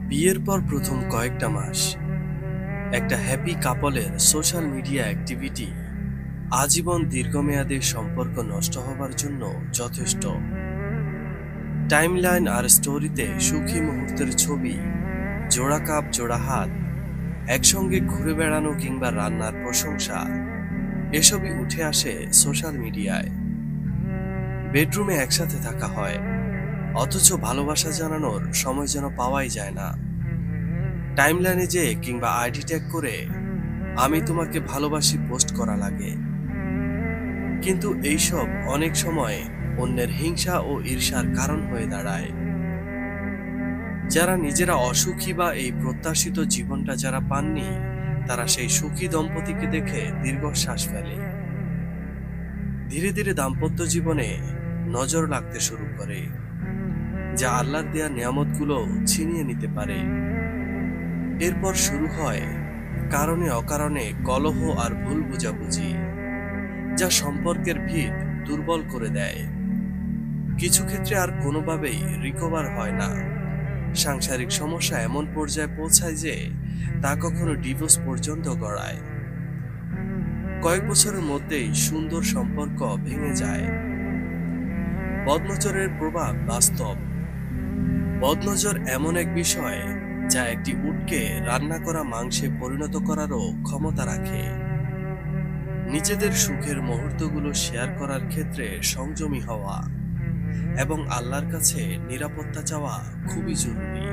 বিয়ের পর প্রথম কয়েকটা মাস একটা হ্যাপি কাপলের সোশ্যাল মিডিয়া অ্যাক্টিভিটি আজীবন দীর্ঘমেয়াদী সম্পর্ক নষ্ট হবার জন্য যথেষ্ট। টাইমলাইন আর স্টোরিতে সুখী মুহূর্তের ছবি, জোড়া কাপ জোড়া হাত, একসঙ্গে ঘুরে বেড়ানো কিংবা রান্নার প্রশংসা এসবই উঠে আসে সোশ্যাল মিডিয়ায়। বেডরুমে একসাথে থাকা হয়, অথচ ভালোবাসা জানানোর সময় যেন পাওয়াই যায় না। টাইমলাইনে যে কিংবা আইডি ট্যাগ করে আমি তোমাকে ভালোবাসি পোস্ট করা লাগে, কিন্তু এইসব অনেক সময় অন্যের হিংসা ও ঈর্ষার কারণ হয়ে দাঁড়ায়। যারা নিজেরা অসুখী বা এই প্রত্যাশিত জীবনটা যারা পাননি, তারা সেই সুখী দম্পতিকে দেখে দীর্ঘশ্বাস ফেলে। ধীরে ধীরে দাম্পত্য জীবনে নজর লাগতে শুরু করে, যা আল্লাহর দেয়া নিয়ামতগুলো ছিনিয়ে নিতে পারে। এরপর শুরু হয় কারণে অকারণে কলহ আর ভুল বুঝাবুঝি, যা সম্পর্কের ভিত দুর্বল করে দেয়। কিছু ক্ষেত্রে আর কোনোভাবেই রিকভার হয় না। সাংসারিক সমস্যা এমন পর্যায়ে পৌঁছায় যে তা কখনো ডিভোর্স পর্যন্ত গড়ায়। কয়েক বছরের মধ্যেই সুন্দর সম্পর্ক ভেঙে যায়। বদনজরের প্রভাব বাস্তব। বদনজর এমন এক বিষয় যা একটি উটকে রান্না করা মাংসে পরিণত করারও ক্ষমতা রাখে। নিজেদের সুখের মুহূর্তগুলো শেয়ার করার ক্ষেত্রে সংযমী হওয়া এবং আল্লাহর কাছে নিরাপত্তা চাওয়া খুবই জরুরি।